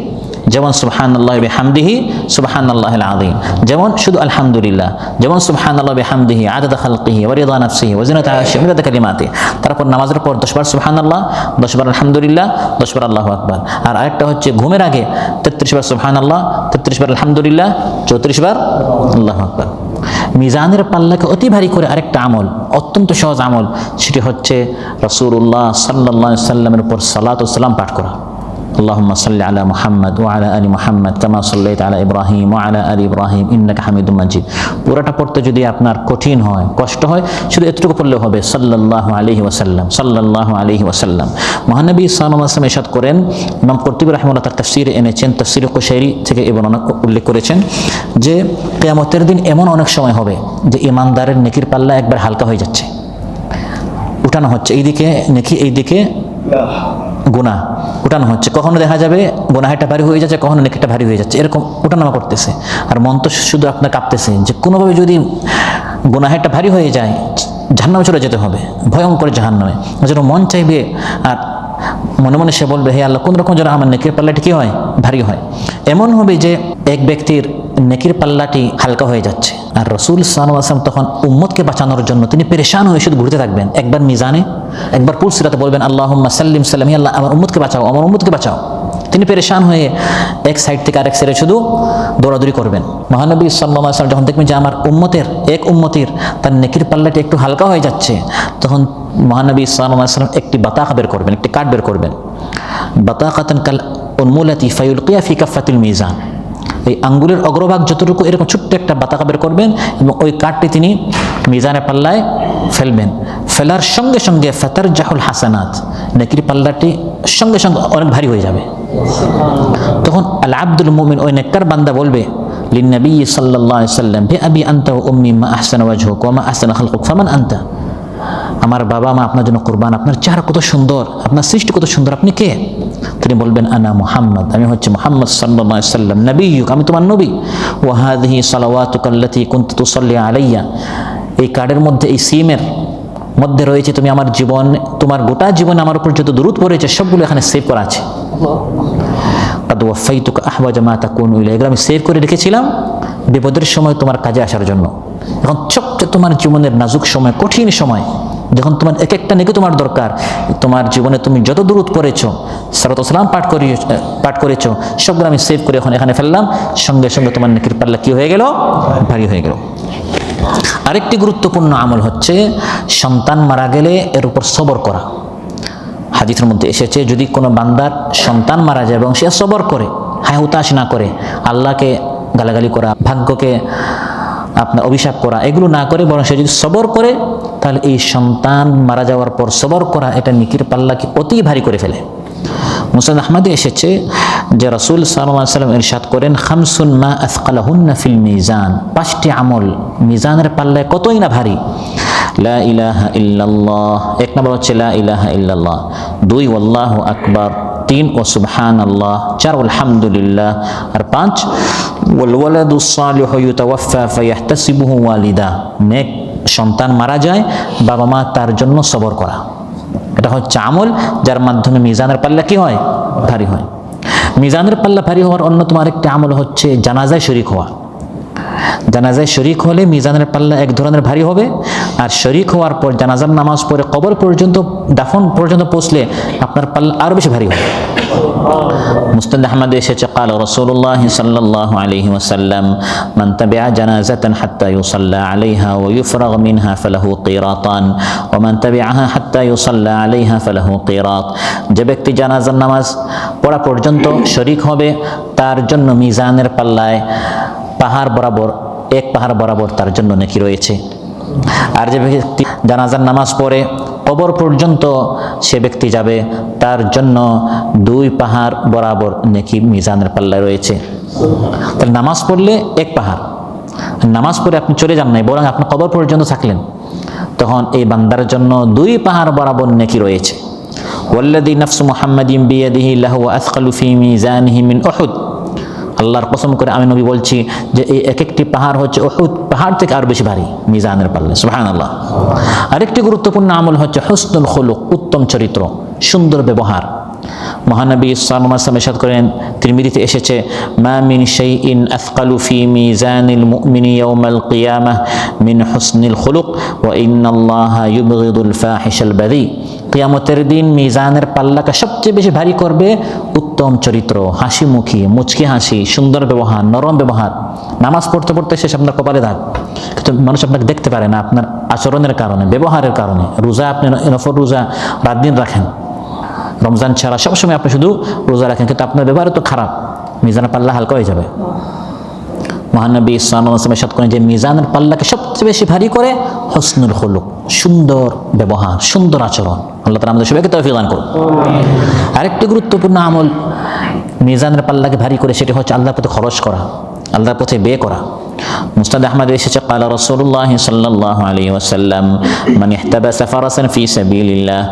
যেমন সুবহানাল্লাহি বিহামদিহি সুবহানাল্লাহিল আযীম, যেমন শুধু আলহামদুলিল্লাহ, যেমন সুবহানাল্লাহি বিহামদিহি আদাদা খালকিহি ওয়া রিদা নাফসিহি ওয়া জিনাতা আরশিহি ওয়া মিদাদা কালিমাতিহি। তারপর নামাজের পর 10 বার সুবহানাল্লাহ, 10 বার আলহামদুলিল্লাহ, 10 বার আল্লাহু আকবার। আর আরেকটা হচ্ছে ঘুমের আগে 33 বার সুবহানাল্লাহ, 33 বার আলহামদুলিল্লাহ, 34 বার আল্লাহু আকবার। মিজানের পাল্লাকে অতি ভারী করে আরেকটা আমল, অত্যন্ত সহজ আমল, সেটি হচ্ছে রাসূলুল্লাহ সাল্লাল্লাহু আলাইহি ওয়াসাল্লামের উপর সালাত ও সালাম পাঠ করা। اللهم صل على محمد وعلى ال محمد كما صليت على ابراهيم وعلى ال ابراهيم انك حميد مجيد। পুরোটা পড়তে যদি আপনার কঠিন হয়, কষ্ট হয়, শুধু এতটুকু পড়লেও হবে সাল্লাল্লাহু আলাইহি ওয়াসাল্লাম, সাল্লাল্লাহু আলাইহি ওয়াসাল্লাম। মহানবী সাল্লাল্লাহু আলাইহি ওয়াসাল্লাম ইরশাদ করেন, ইমাম কুরতুবী রাহিমাহুল্লাহ তার তাফসীরে এনেছেন, তাফসীরে কুশাইরি থেকে এই বর্ণনা উল্লেখ করেছেন যে কিয়ামতের দিন এমন অনেক সময় হবে যে ঈমানদারের নেকির পাল্লা একবার হালকা হয়ে যাচ্ছে, উঠানো হচ্ছে, এইদিকে নেকি এইদিকে গুনাহ উঠানো হচ্ছে। কখনো দেখা যাবে গুনাহটা ভারী হয়ে যাচ্ছে, কখনো নেকিটা ভারী হয়ে যাচ্ছে, এরকম উঠানামা করতেছে। আর মন তো শুধু আপনার কাঁপতেছে যে কোনোভাবে যদি গুনাহটা ভারী হয়ে যায় জাহান্নামে চলে যেতে হবে, ভয়ঙ্কর জাহান্নামে। যেন মন চাইবে আর মনে মনে সে বলবে হে আল্লাহ কোন রকম যেন আমার নেকির পাল্লাটি কি হয়? ভারী হয়। এমন হবে যে এক ব্যক্তির নেকির পাল্লাটি হালকা হয়ে যাচ্ছে, আর রাসূল সাল্লাল্লাহু আলাইহি ওয়াসাল্লাম তখন উম্মতকে বাঁচানোর জন্য তিনি পেরেশান হয়ে শুধু ঘুরতে থাকবেন। একবার মিজানে, একবার পুলসিরাতে বলবেন আল্লাহুম্মা সাল্লিম সাল্লাম, আল্লাহ আমার উম্মতকে বাঁচাও, আমার উম্মতকে বাঁচাও। তিনি পেরেশান হয়ে এক সাইড থেকে আরেক সাইডে শুধু দৌড়াদৌড়ি করবেন। মহানবী সাল্লাল্লাহু আলাইহি ওয়াসাল্লাম যখন দেখবেন যে আমার এক উম্মতির তার নেকির পাল্লাটি একটু হালকা হয়ে যাচ্ছে, তখন মহানবী সাল্লাল্লাহু আলাইহি ওয়াসাল্লাম একটি বাতাকা বের করবেন, একটি কাঠ বের করবেন, বাতাকাতান কাল উনমুলাতি ফায়ুলকিয়া ফি কাফাতিল মিজান। এই আঙ্গুলের অগ্রভাগ যতটুকু এরকম ছোট্ট একটা বাতাকা বের করবেন এবং ওই কাঠটি তিনি মিজানের পাল্লায় ফেলবেন। ফেলার সঙ্গে সঙ্গে ফাতারজাহুল হাসানাত, নেকির পাল্লাটি সঙ্গে সঙ্গে অনেক ভারী হয়ে যাবে। তখন আল আব্দুল মুমিন, ওই নেককার বান্দা বলবে লিন্নবী সাল্লাল্লাহু আলাইহি ওয়াসাল্লাম বিআবি আনতা ওয়া উম্মি মা আহসানা ওয়াজহুক ওয়া মা আহসানা খালকুক ফামান আনতা। আমার বাবা মা আপনার জন্য কুরবান, আপনার চেহারা কত সুন্দর, আপনার সৃষ্টি কত সুন্দর, আপনি কে? তিনি বলবেন আনা মুহাম্মদ, আমি হচ্ছে মুহাম্মদ সাল্লাল্লাহু আলাইহি ওয়াসাল্লাম, নবিয়্যুক, আমি তোমার নবী। ওয়া হাযিহি সালাওয়াতুকা আল্লাতী কুনতা তুসাল্লি আলাইয়া, এই কার্ডের মধ্যে, এই সিমের মধ্যে রয়েছে তুমি আমার জীবন, তোমার গোটা জীবনে আমার উপর যত দুরূদ পড়েছে সবগুলো এখানে সেভ করা আছে। কাদ ওয়াফাইতুকা আহওয়াজা মা তাকুনু ইলাইহি, এগুলো আমি সেভ করে রেখেছিলাম বিপদের সময় তোমার কাজে আসার জন্য। এখন সবচেয়ে তোমার জীবনের নাজুক সময়, কঠিন সময়, যখন তোমার এক একটা নেকি তোমার দরকার, তোমার জীবনে তুমি যত দুরূদ পড়েছো, সালাত ও সালাম পাঠ করেছো, সবগুলো আমি সেভ করে এখানে ফেললাম। সঙ্গে সঙ্গে তোমার নেকির পাল্লা কি হয়ে গেল? ভারী হয়ে গেল। আরেকটি গুরুত্বপূর্ণ আমল হচ্ছে সন্তান মারা গেলে এর উপর সবর করা। হাদিসের মধ্যে এসেছে, যদি কোনো বান্দার সন্তান মারা যায় এবং সে সবর করে, হায় হুতাশ না করে, আল্লাহকে গালাগালি করা, ভাগ্যকে আপনার অভিশাপ করা, এগুলো না করে বরং সে যদি সবর করে, তাহলে এই সন্তান মারা যাওয়ার পর সবর করা এটা নেকির পাল্লাকে অতি ভারী করে ফেলে। মুসনাদ আহমদে এসেছে যে রাসূল সাল্লাল্লাহু আলাইহি ওয়াসাল্লাম ইরশাদ করেন, খামসুন মা আথকালাহুন্না ফিল মিজান, পাঁচটি আমল মিজানের পাল্লায় কতই না ভারী। লা ইলাহা ইল্লাল্লাহ, এক নম্বর হচ্ছে লা ইলাহা ইল্লাল্লাহ, 2 আল্লাহু আকবার, 3 ও সুবহানাল্লাহ, 4 আলহামদুলিল্লাহ, আর 5 ওয়াল ওয়ালাদুস সালিহু ইউতাওয়াফা ফায়াহতাসিবুহু ওয়ালিদা, নেক সন্তান মারা যায়, বাবা মা তার জন্য সবর করা। এটা হচ্ছে আমল যার মাধ্যমে মিজানের পাল্লা কি হয়? ভারী হয়। মিজানের পাল্লা ভারী হওয়ার অন্যতম আরেকটি আমল হচ্ছে জানাজায় শরীক হওয়া। জানাজায় শরীক হলে মিজানের পাল্লা এক ধরনের ভারী হবে, আর শরীক হওয়ার পর জানাজার নামাজ পড়ে কবর পর্যন্ত, দাফন পর্যন্ত পৌঁছলে আপনার পাল্লা আরো বেশি ভারী হবে। মুসনাদ আহমদে এসেছে, قال رسول الله صلى الله عليه وسلم من تبع جنازة حتى يصلى عليها ويفرغ منها فله قيراطان ومن تبعها حتى يصلى عليها فله قيراط, যে ব্যক্তি জানাজার নামাজ পড়া পর্যন্ত শরীক হবে তার জন্য মিজানের পাল্লায় পাহাড় বরাবর, এক পাহাড় বরাবর তার জন্য নেকি রয়েছে। আর যে ব্যক্তি জানাজার নামাজ পড়ে কবর পর্যন্ত সে ব্যক্তি যাবে, তার জন্য 2 পাহাড় বরাবর নেকি মিজানের পাল্লায় রয়েছে। তাহলে নামাজ পড়লে এক পাহাড়, নামাজ পড়ে আপনি চলে যান নাই, বরং আপনি কবর পর্যন্ত থাকলেন, তখন এই বান্দার জন্য 2 পাহাড় বরাবর নেকি রয়েছে। ওয়াল্লাযী নাফসু মুহাম্মাদিন বিয়াদিহি লাহু আথকালু ফি মিজানিহি মিন উহুদ, আল্লাহর কসম করে আমি নবী বলছি যে এই এক একটি পাহাড় হচ্ছে উহুদ পাহাড় থেকে আর বেশি ভারী মিজানের পাল্লায়। সুবহানাল্লাহ। আরেকটি গুরুত্বপূর্ণ আমল হচ্ছে হুসনুল খুলুক, উত্তম চরিত্র, সুন্দর ব্যবহার। মহানবী সাল্লাল্লাহু আলাইহি ওয়াসাল্লাম ইরশাদ করেন, তিরমিজিতে এসেছে, মা মিন শাইইন আথকালু ফি মিজানিল মুমিনি ইয়াউমাল কিয়ামাহ মিন হুসনিল খুলুক ওয়া ইন্নাল্লাহা ইউবগিদুল ফাহিশাল বাযী, কিয়ামতের দিন মিজানের পাল্লাকে সবচেয়ে বেশি ভারী করবে উত্তম চরিত্র, হাসি মুখী, মুচকি হাসি, সুন্দর ব্যবহার, নরম ব্যবহার। নামাজ পড়তে পড়তে শেষ আপনার কপালে দাগ, কিন্তু মানুষ আপনাকে দেখতে পারে না আপনার আচরণের কারণে, ব্যবহারের কারণে। রোজা আপনি নফল রোজা রাত দিন রাখেন, রমজান ছাড়া সবসময় আপনি শুধু রোজা রাখেন, কিন্তু আপনার ব্যবহার তো খারাপ, মিজানের পাল্লা হালকা হয়ে যাবে। মহানবী সাল্লাল্লাহু আলাইহি ওয়াসাল্লাম ইরশাদ করেন যে মিজানের পাল্লাকে সবচেয়ে বেশি ভারী করে হুসনুল খুলুক, সুন্দর ব্যবহার, সুন্দর আচরণ। আল্লাহ তাআলা আমাদের সবাইকে তৌফিক দান করুন। আরেকটি গুরুত্বপূর্ণ আমল মিজানের পাল্লাকে ভারী করে, সেটি হচ্ছে আল্লাহর পথে খরচ করা, আল্লাহর পথে ব্যয় করা। মুসনাদ আহমদে এসেছে, قال رسول الله صلى الله عليه وسلم من احتبس فرسا في سبيل الله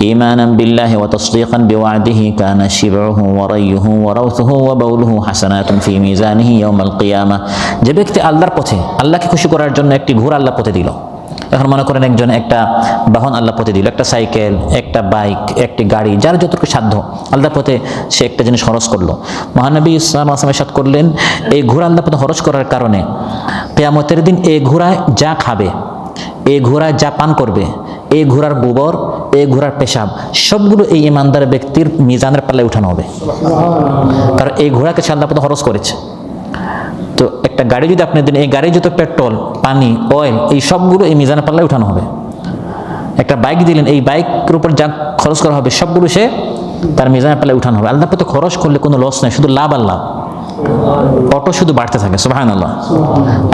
إيمانا بالله وتصديقا بوعده كان شبعه وريه وروثه وبوله حسنات في ميزانه يوم القيامة, যে ব্যক্তি আল্লাহর পথে, আল্লাহকে খুশি করার জন্য একটি ঘোড়া আল্লাহর পথে দিল। এখন মনে করেন একজন একটা বাহন আল্লাহর পথে দিল, একটা সাইকেল, একটা বাইক, একটি গাড়ি, যার যতটুকু সাধ্য আল্লাহর পথে সে একটা জিনিস খরচ করলো। মহানবী সাল্লাল্লাহু আলাইহি ওয়াসাল্লাম ইরশাদ করলেন, এই ঘোড়া আল্লাহর পথে খরচ করার কারণে কিয়ামতের দিন এই ঘোড়ায় যা খাবে, এই ঘোড়ায় যা পান করবে, এই ঘোড়ার গোবর, এই ঘোড়ার পেশাব, সবগুলো এই ইমানদার ব্যক্তির মিজানের পাল্লায় উঠানো হবে। কারণ এই ঘোড়াকে সে আল্লাহর পথে খরচ করেছে। তো একটা গাড়ি যদি আপনি দেন, এই গাড়ির যত পেট্রোল, পানি, অয়েল, এই সবগুলো এই মিজানের পাল্লায় উঠানো হবে। একটা বাইক দিলেন, এই বাইকের উপর যা খরচ করা হবে সবগুলো সে তার মিজানের পাল্লায় উঠানো হবে। আল্লাহর পথে খরচ করলে কোনো লস নাই, শুধু লাভ আর লাভ, অটো শুধু বাড়তে থাকে। সুবহানাল্লাহ।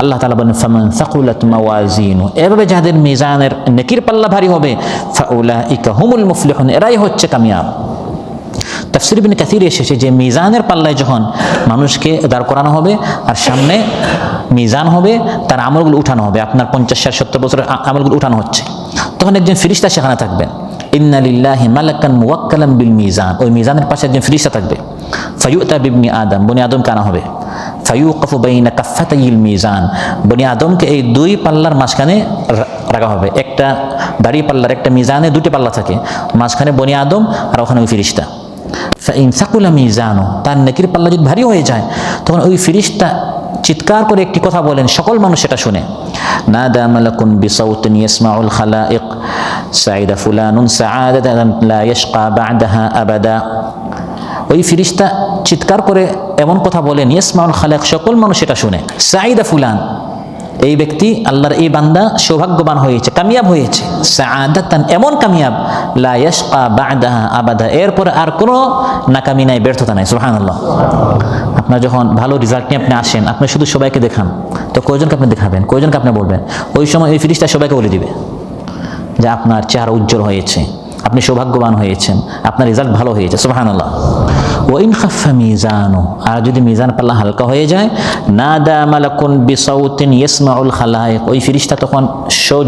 আল্লাহ তাআলা বলেন, ফামান সাকুলাত মাওয়াজিনু, এভাবে যাদের মিজানের নেকির পাল্লা ভারী হবে, ফাউলাইকা হুমুল মুফলিহুন, এরাই হচ্ছে কামিয়াব। তাফসীর ইবনে কাসীর এসেছে যে মিজানের পাল্লায় যখন মানুষকে দাঁড় করানো হবে আর সামনে মিজান হবে, তার আমলগুলো উঠানো হবে, আপনার 50, 60, 70 বছরের আমলগুলো উঠানো হচ্ছে, তখন তখন একজন ফেরেশতা সেখানে থাকবেন। ইন্না লিল্লাহি মালাকান মুওয়াক্কালান বিল মিজান, ওই মিজানের পাশে একজন ফেরেশতা থাকবে। ফায়ুতা বিবনি আদম, বনি আদমকে আনা হবে। ফায়ুকাফু বাইনা কাফাতাইল মিজান, বনি আদমকে এই দুই পাল্লার মাঝখানে রাখা হবে। একটা দাড়ি পাল্লার, একটা মিজানে দুটি পাল্লা থাকে, মাঝখানে বনি আদম আর ওখানে ওই ফেরেশতা। ফাইন সাকুলা মিজানু, তার নেকির পাল্লা যদি ভারী হয়ে যায় তখন ওই ফেরেশতা চিৎকার করে একটি কথা বলেন, সকল মানুষ সেটা শুনে। নাদা মালাকুন বিসাউতিন ইয়াসমাউল খালাইক সাইদা ফুলানুন সাআদাতান লা ইয়াশকা বা'দাহা আবাদা। ওই ফেরেশতা চিৎকার করে এমন কথা বলেন, ইয়াসমাউল খালাইক, সকল মানুষ সেটা শুনে। সাইদা ফুলান, এই ব্যক্তি আল্লাহর এই বান্দা সৌভাগ্যবান হয়েছে, কামিয়াব হয়েছে। সাআদাতান, এমন কামিয়াব, লা ইয়াশকা বা'দাহা আবাদা, এরপরে আর কোনো নাকামি নাই, ব্যর্থতা নাই। সুবহানাল্লাহ। আপনার যখন ভালো রেজাল্ট নিয়ে আপনি আসেন, আপনি শুধু সবাইকে দেখান, তো কয়জনকে আপনি দেখাবেন, কয়জনকে আপনি বলবেন? ওই সময় ওই ফেরেশতা সবাইকে বলে দিবে যে আপনার চেহারা উজ্জ্বল হয়েছে, আপনি সৌভাগ্যবান হয়েছেন, আপনার রেজাল্ট ভালো হয়েছে। সুবহানাল্লাহ। ওয়া ইন খাফফা মিজানু, আর যদি মিজান পাল্লা হালকা হয়ে যায়, নাদা মালাকুন বিসাউতিন ইয়াসমাউল খালাইক, ওই ফেরেশতা তখন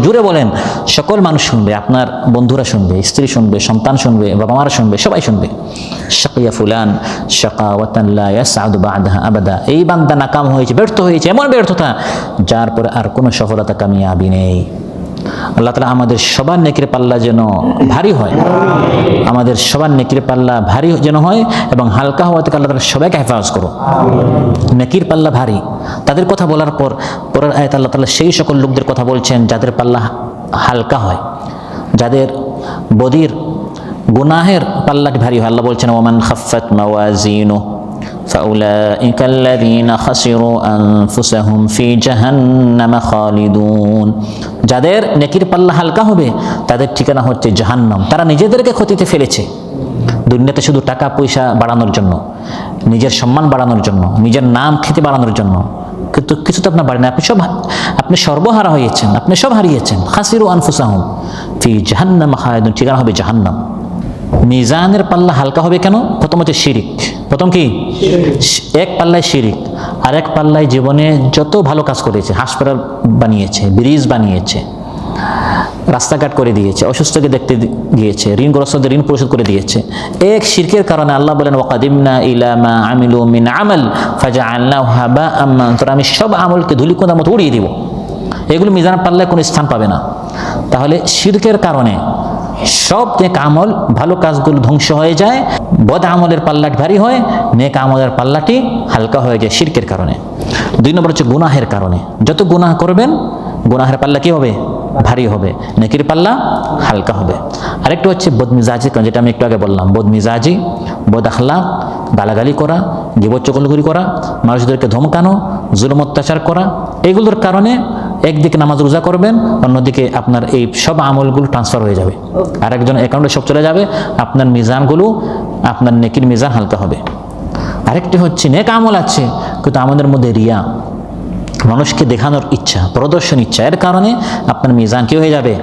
জোরে বলেন, সকল মানুষ শুনবে, আপনার বন্ধুরা শুনবে, স্ত্রী শুনবে, সন্তান শুনবে, বাবা মারা শুনবে, সবাই শুনবে। শাকিয়া ফুলান শাকাওয়াতান লা ইয়াসআদু বা'দাহা আবাদা, এই বান্দা নাকাম হয়েছে, ব্যর্থ হয়েছে, এমন ব্যর্থতা যার পরে আর কোনো সফলতা কামিয়াবি নেই। আল্লাহ তাআলা আমাদের সবার নেকির পাল্লা যেন ভারী হয়, আমাদের সবার নেকির পাল্লা ভারী যেন হয় এবং হালকা হওয়া থেকে আল্লাহ তাআলা সবাইকে হেফাজত করো। নেকির পাল্লা ভারী, তাদের কথা বলার পর পরের আয়াতে আল্লাহ তাআলা সেই সকল লোকদের কথা বলছেন যাদের পাল্লা হালকা হয়, যাদের বদির গুনাহের পাল্লাটি ভারী হয়। আল্লাহ বলছেন, ওমান খাফফাত মাওয়াজিনুহু فأولئك الذين خسروا أنفسهم في جهنم خالدون, যাদের নেকির পাল্লা হালকা হবে তাদের ঠিকানা হচ্ছে জাহান্নাম। তারা নিজেদেরকে ক্ষতিতে ফেলেছে, দুনিয়াতে শুধু টাকা পয়সা বাড়ানোর জন্য, নিজের সম্মান বাড়ানোর জন্য, নিজের নাম খ্যাতি বাড়ানোর জন্য, কিন্তু কিছু তো আপনার বাড়ে না। আপনি সর্বহারা হয়েছেন, আপনি সব হারিয়েছেন। খাসিরু আনফুসাহুম ফি জাহান্নাম খালিদুন, ঠিকানা হবে জাহান্নাম। মিজানের পাল্লা হালকা হবে কেন? প্রথম হচ্ছে শিরিক। প্রথম কি? এক পাল্লায় শিরিক, আর এক পাল্লায় জীবনে যত ভালো কাজ করেছে, হাসপাতাল বানিয়েছে, ব্রিজ বানিয়েছে, রাস্তাঘাট করে দিয়েছে, অসুস্থকে দেখতে গিয়েছে, ঋণগ্রস্তদের ঋণ পরিশোধ করে দিয়েছে, এক শিরকের কারণে আল্লাহ বলেন, ওয়াকাদিমনা ইলা মা আমিলু মিন আমাল ফাজআলনাহু হাবাআম মানসুরা, আমি সব আমলকে ধুলিকণার মতো উড়িয়ে দিব। এগুলো মিজানের পাল্লায় কোনো স্থান পাবে না। তাহলে শিরকের কারণে সব নেক আমল, ভালো কাজগুলো ধ্বংস হয়ে যায়, বদ আমলের পাল্লাটি ভারী হয়, নেক আমলের পাল্লাটি হালকা হয়ে যায় শিরকের কারণে। দুই নম্বর হচ্ছে গুনাহের কারণে। যত গুনাহ করবেন গুনাহের পাল্লা কি হবে? ভারী হবে, নেকির পাল্লা হালকা হবে। আরেকটা হচ্ছে বদমিজাজি, যেটা আমি একটু আগে বললাম, বদমিজাজি, বদ আখলাক, গালাগালি করা, গীবত চগলখড়ি করা, মানুষদেরকে ধমকানো, জুলুম অত্যাচার করা, এগুলোর কারণে একদিকে নামাজ রোজা করবেন, অন্যদিকে আপনার এই সব আমলগুলো ট্রান্সফার হয়ে যাবে, আর একজনের অ্যাকাউন্টে সব চলে যাবে, আপনার মিজানগুলো, আপনার নেকির মিজান হালকা হবে। আরেকটি হচ্ছে নেক আমল আছে কিন্তু আমাদের মধ্যে রিয়া, মানুষকে দেখানোর ইচ্ছা, প্রদর্শন ইচ্ছা, এর কারণে আপনার মিজান কি হয়ে যাবে?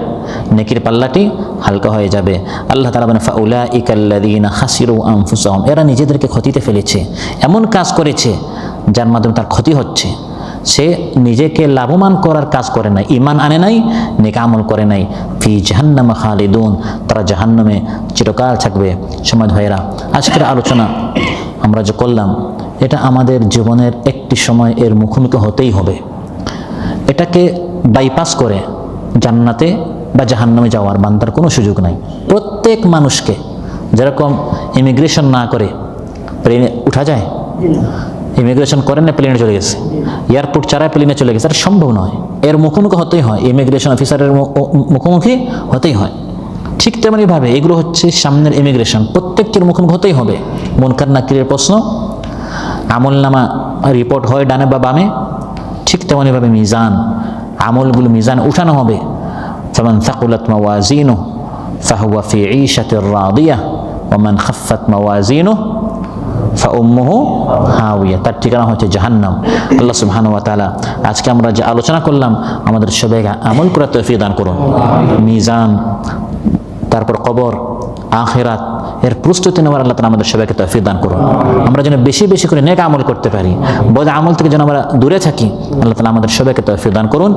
নেকির পাল্লাটি হালকা হয়ে যাবে। আল্লাহ তাআলা বলেন, ফাউলাইকা আল্লাযীনা খাসিরু আনফুসাহুম, এরা নিজেদেরকে ক্ষতিতে ফেলেছে, এমন কাজ করেছে যার মাধ্যমে তার ক্ষতি হচ্ছে। সে নিজেকে লাভবান করার কাজ করে নাই, ঈমান আনে নাই, নেক আমল করে নাই। ফি জাহান্নাম খালিদুন, তারা জাহান্নামে চিরকাল থাকবে। সমাজ ভাইয়েরা, আজকের আলোচনা আমরা যে করলাম, এটা আমাদের জীবনের একটি সময় এর মুখোমুখি হতেই হবে। এটাকে বাইপাস করে জান্নাতে বা জাহান্নামে যাওয়ার বান্দার কোনো সুযোগ নাই। প্রত্যেক মানুষকে, যেরকম ইমিগ্রেশন না করে প্লেনে উঠা যায়, ইমিগ্রেশন করেন না প্লেনে চলে গেছে, এয়ারপোর্ট ছাড়াই প্লেনে চলে গেছে, আর সম্ভব নয়। এর মুখোমুখি হতেই হয়, ইমিগ্রেশন অফিসারের মুখোমুখি হতেই হয়। ঠিক তেমনিভাবে এগুলো হচ্ছে সামনের ইমিগ্রেশন, প্রত্যেকটির মুখোমুখি হতেই হবে। মুনকার নাকিরের প্রশ্ন, আমলনামা রিপোর্ট হয় ডানে বা বামে, ঠিক তেমনিভাবে মিজান, আমলগুলো মিজান উঠানো হবে। ফামান সাকুলাত মাওয়াজিনুহু ফাহুয়া ফি ঈশাতির রাদিয়াহ ওয়া মান খাফফাত মাওয়াজিনুহু ফাউম্মুহু হাওিয়া, তার ঠিকানা হচ্ছে জাহান্নাম। আল্লাহ সুবহানাহু ওয়া তাআলা আজকে আমরা যে আলোচনা করলাম, আমাদের সবাইকে আমল করার তৌফিক দান করুন। মিজান, তারপর কবর, আখিরাত, এর প্রস্তুতি নেওয়ার আল্লাহ তাআলা আমাদের সবাইকে তৌফিক দান করুন। আমরা যেন বেশি বেশি করে নেক আমল করতে পারি, বদ আমল থেকে যেন আমরা দূরে থাকি। আল্লাহ তাআলা আমাদের সবাইকে তৌফিক দান করুন।